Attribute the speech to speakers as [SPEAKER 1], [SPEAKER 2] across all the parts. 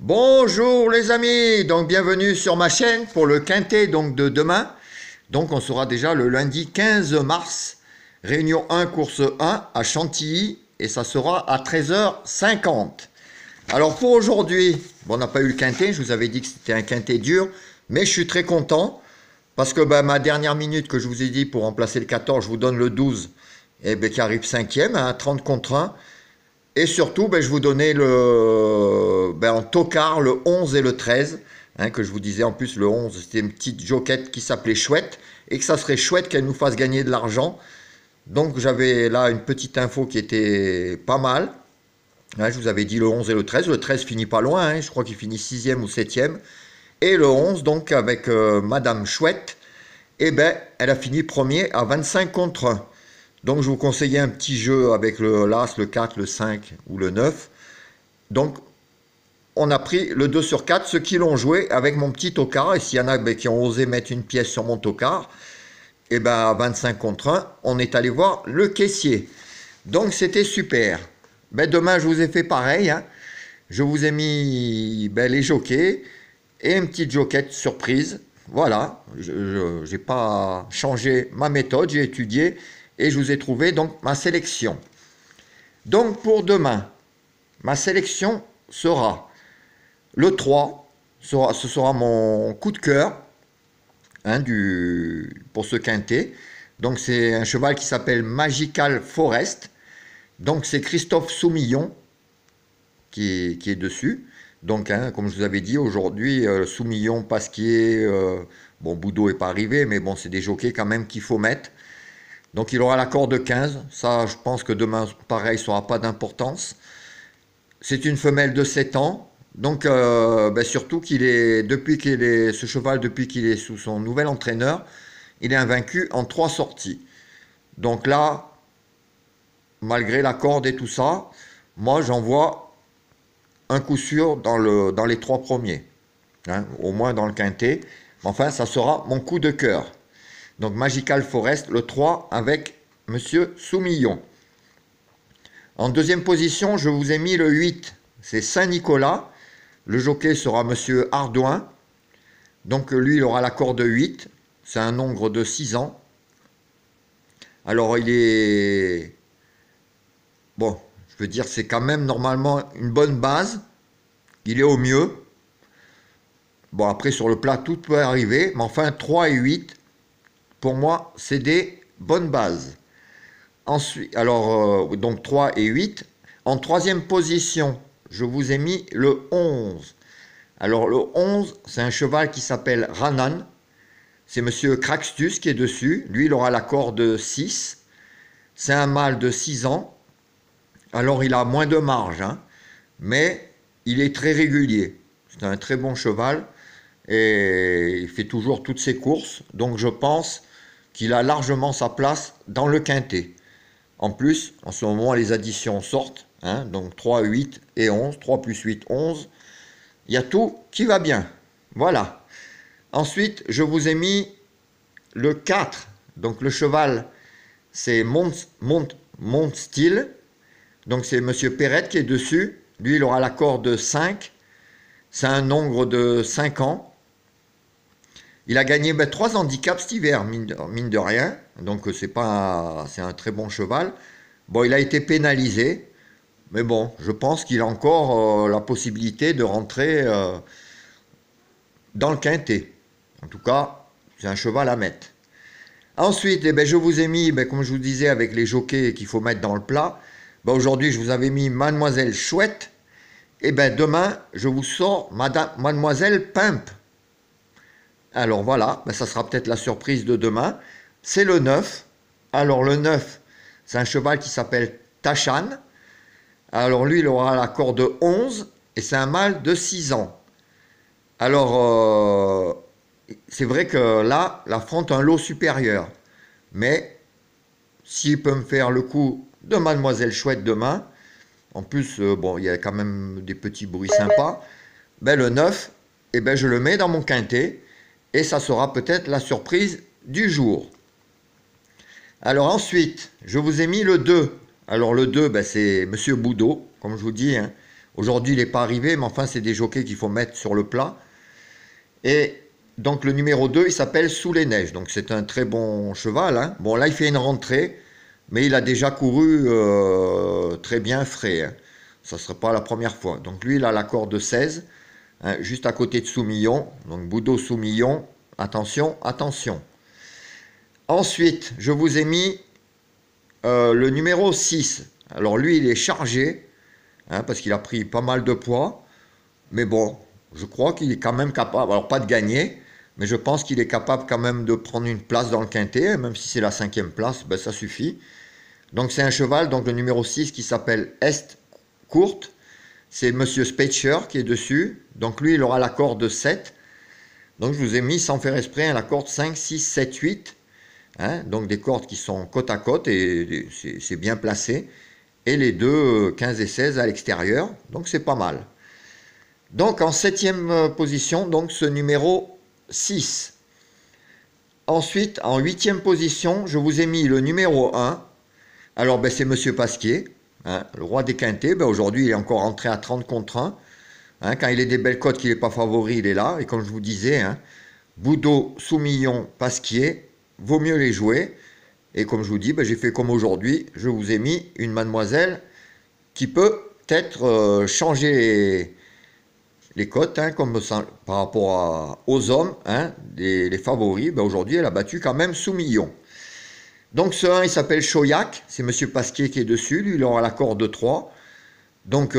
[SPEAKER 1] Bonjour les amis, donc bienvenue sur ma chaîne pour le quintet donc de demain. Donc on sera déjà le lundi 15 mars, réunion 1, course 1 à Chantilly et ça sera à 13h50. Alors pour aujourd'hui, bon, on n'a pas eu le quintet, je vous avais dit que c'était un quintet dur, mais je suis très content parce que ma dernière minute que je vous ai dit pour remplacer le 14, je vous donne le 12 et qui arrive 5e, 30 contre 1. Et surtout, je vous donnais en tocard le 11 et le 13, que je vous disais en plus le 11, c'était une petite joquette qui s'appelait Chouette, et que ça serait chouette qu'elle nous fasse gagner de l'argent. Donc j'avais là une petite info qui était pas mal. Je vous avais dit le 11 et le 13 finit pas loin, je crois qu'il finit 6e ou 7e. Et le 11, donc avec Madame Chouette, elle a fini premier à 25 contre 1. Donc je vous conseillais un petit jeu avec le l'As, le 4, le 5 ou le 9. Donc on a pris le 2 sur 4, ceux qui l'ont joué avec mon petit tocard. Et s'il y en a qui ont osé mettre une pièce sur mon tocard, à 25 contre 1, on est allé voir le caissier. Donc c'était super. Demain je vous ai fait pareil. Je vous ai mis les jockeys et une petite joquette surprise. Voilà, je n'ai pas changé ma méthode, j'ai étudié et je vous ai trouvé donc ma sélection. Donc pour demain, ma sélection sera le 3, ce sera mon coup de cœur pour ce quintet. Donc c'est un cheval qui s'appelle Magical Forest. Donc c'est Christophe Soumillon qui est dessus. Donc, comme je vous avais dit, aujourd'hui, Soumillon, Pasquier, Boudot n'est pas arrivé, mais bon, c'est des jockeys quand même qu'il faut mettre. Donc, il aura la corde 15. Ça, je pense que demain, pareil, ça n'aura pas d'importance. C'est une femelle de 7 ans. Donc, surtout ce cheval, depuis qu'il est sous son nouvel entraîneur, il est invaincu en 3 sorties. Donc là, malgré la corde et tout ça, moi, j'en vois un coup sûr dans les 3 premiers, au moins dans le quintet. Enfin, ça sera mon coup de cœur. Donc Magical Forest, le 3 avec Monsieur Soumillon. En deuxième position, je vous ai mis le 8, c'est Saint-Nicolas. Le jockey sera Monsieur Ardouin. Donc lui, il aura la corde 8. C'est un nombre de 6 ans. Alors il est... Bon, je veux dire, c'est quand même normalement une bonne base. Il est au mieux. Bon, après, sur le plat, tout peut arriver. Mais enfin, 3 et 8, pour moi, c'est des bonnes bases. Ensuite, alors, donc 3 et 8. En troisième position, je vous ai mis le 11. Alors, le 11, c'est un cheval qui s'appelle Ranan. C'est Monsieur Craxtus qui est dessus. Lui, il aura la corde 6. C'est un mâle de 6 ans. Alors, il a moins de marge, mais il est très régulier. C'est un très bon cheval et il fait toujours toutes ses courses. Donc je pense qu'il a largement sa place dans le quintet. En plus, en ce moment, les additions sortent. Donc 3, 8 et 11. 3 plus 8, 11. Il y a tout qui va bien. Voilà. Ensuite, je vous ai mis le 4. Donc le cheval, c'est Montstil. Donc c'est Monsieur Perrette qui est dessus. Lui, il aura la corde 5. C'est un nombre de 5 ans. Il a gagné 3 handicaps cet hiver, mine de rien. Donc c'est un très bon cheval. Bon, il a été pénalisé. Mais bon, je pense qu'il a encore la possibilité de rentrer dans le quintet. En tout cas, c'est un cheval à mettre. Ensuite, je vous ai mis, comme je vous disais, avec les jockeys qu'il faut mettre dans le plat. Aujourd'hui, je vous avais mis Mademoiselle Chouette. Et demain, je vous sors Mademoiselle Pimp. Alors voilà, ça sera peut-être la surprise de demain. C'est le 9. Alors le 9, c'est un cheval qui s'appelle Tachan. Alors lui, il aura la corde 11 et c'est un mâle de 6 ans. Alors, c'est vrai que là, il affronte un lot supérieur. Mais s'il peut me faire le coup de Mademoiselle Chouette demain, en plus, il y a quand même des petits bruits sympas. Le 9, je le mets dans mon quintet. Et ça sera peut-être la surprise du jour. Alors ensuite, je vous ai mis le 2. Alors le 2, c'est Monsieur Boudot, comme je vous dis. Aujourd'hui, il n'est pas arrivé, mais enfin, c'est des jockeys qu'il faut mettre sur le plat. Et donc, le numéro 2, il s'appelle Sous les neiges. Donc, c'est un très bon cheval, hein. Bon, là, il fait une rentrée, mais il a déjà couru très bien frais, hein. Ça ne serait pas la première fois. Donc, lui, il a la corde 16, hein, juste à côté de Soumillon. Donc, Boudot Soumillon. Attention, attention. Ensuite, je vous ai mis le numéro 6. Alors, lui, il est chargé, hein, parce qu'il a pris pas mal de poids. Mais bon, je crois qu'il est quand même capable, alors pas de gagner, mais je pense qu'il est capable quand même de prendre une place dans le quintet, même si c'est la 5e place, ben ça suffit. Donc c'est un cheval, donc le numéro 6 qui s'appelle Est Courte. C'est Monsieur Speicher qui est dessus. Donc lui, il aura la corde 7. Donc je vous ai mis sans faire exprès la corde 5, 6, 7, 8. Hein, donc des cordes qui sont côte à côte et c'est bien placé. Et les deux 15 et 16 à l'extérieur. Donc c'est pas mal. Donc en 7e position, donc ce numéro 6. Ensuite, en 8e position, je vous ai mis le numéro 1. Alors ben, c'est Monsieur Pasquier, hein, le roi des quintets. Ben, aujourd'hui, il est encore entré à 30 contre 1. Hein, quand il est des belles cotes, qu'il n'est pas favori, il est là. Et comme je vous disais, hein, Boudot, Soumillon, Pasquier, vaut mieux les jouer. Et comme je vous dis, ben, j'ai fait comme aujourd'hui. Je vous ai mis une mademoiselle qui peut peut-être changer les cotes, hein, comme ça, par rapport aux hommes, hein, les favoris. Ben, aujourd'hui, elle a battu quand même Soumillon. Donc ce 1, il s'appelle Choyac. C'est Monsieur Pasquier qui est dessus. Lui, il aura la corde 3. Donc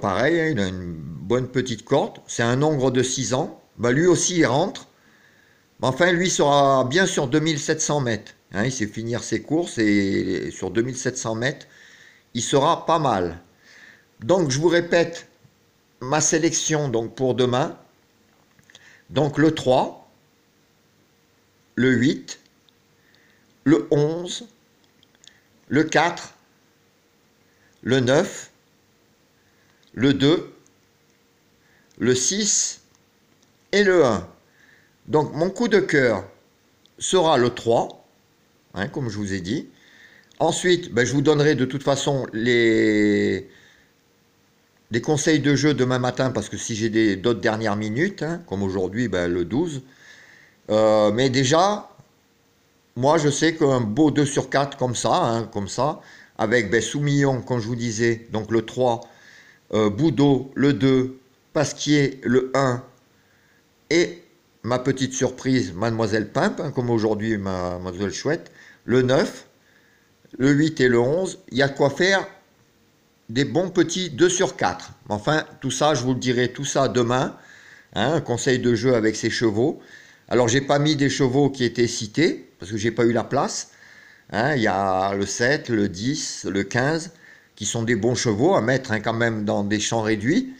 [SPEAKER 1] pareil, hein, il a une bonne petite corde. C'est un hongre de 6 ans. Ben, lui aussi, il rentre. Mais enfin, lui sera bien sur 2700 mètres. Hein, il sait finir ses courses et sur 2700 mètres, il sera pas mal. Donc, je vous répète ma sélection donc, pour demain. Donc, le 3, le 8, le 11, le 4, le 9, le 2, le 6 et le 1. Donc, mon coup de cœur sera le 3, hein, comme je vous ai dit. Ensuite, ben, je vous donnerai de toute façon des conseils de jeu demain matin, parce que si j'ai d'autres dernières minutes, hein, comme aujourd'hui, ben, le 12. Mais déjà, moi, je sais qu'un beau 2 sur 4 comme ça, avec ben, Soumillon, comme je vous disais, donc le 3, Boudot, le 2, Pasquier, le 1, et ma petite surprise, Mademoiselle Pimpe, hein, comme aujourd'hui, Mademoiselle Chouette, le 9, le 8 et le 11, il y a de quoi faire des bons petits 2 sur 4. Enfin, tout ça, je vous le dirai, tout ça demain, hein, un conseil de jeu avec ces chevaux. Alors, j'ai pas mis des chevaux qui étaient cités, parce que j'ai pas eu la place. Hein, il y a le 7, le 10, le 15, qui sont des bons chevaux à mettre, hein, quand même dans des champs réduits.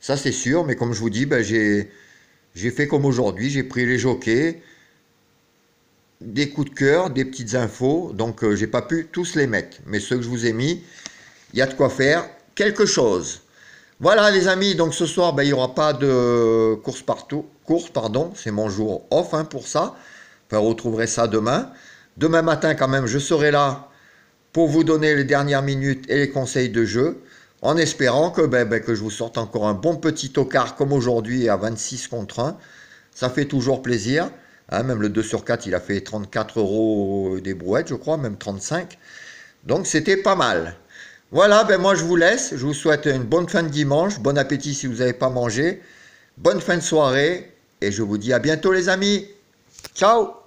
[SPEAKER 1] Ça, c'est sûr, mais comme je vous dis, ben, j'ai fait comme aujourd'hui, j'ai pris les jockeys, des coups de cœur, des petites infos, donc j'ai pas pu tous les mettre. Mais ceux que je vous ai mis, il y a de quoi faire quelque chose. Voilà les amis, donc ce soir, ben, il n'y aura pas de course, pardon, c'est mon jour off, hein, pour ça. Enfin, vous retrouverez ça demain. Demain matin, quand même, je serai là pour vous donner les dernières minutes et les conseils de jeu, en espérant que, que je vous sorte encore un bon petit tocard comme aujourd'hui à 26 contre 1. Ça fait toujours plaisir. Hein, même le 2 sur 4, il a fait 34 € des brouettes, je crois, même 35. Donc c'était pas mal. Voilà, ben moi je vous laisse. Je vous souhaite une bonne fin de dimanche. Bon appétit si vous n'avez pas mangé. Bonne fin de soirée. Et je vous dis à bientôt les amis. Ciao!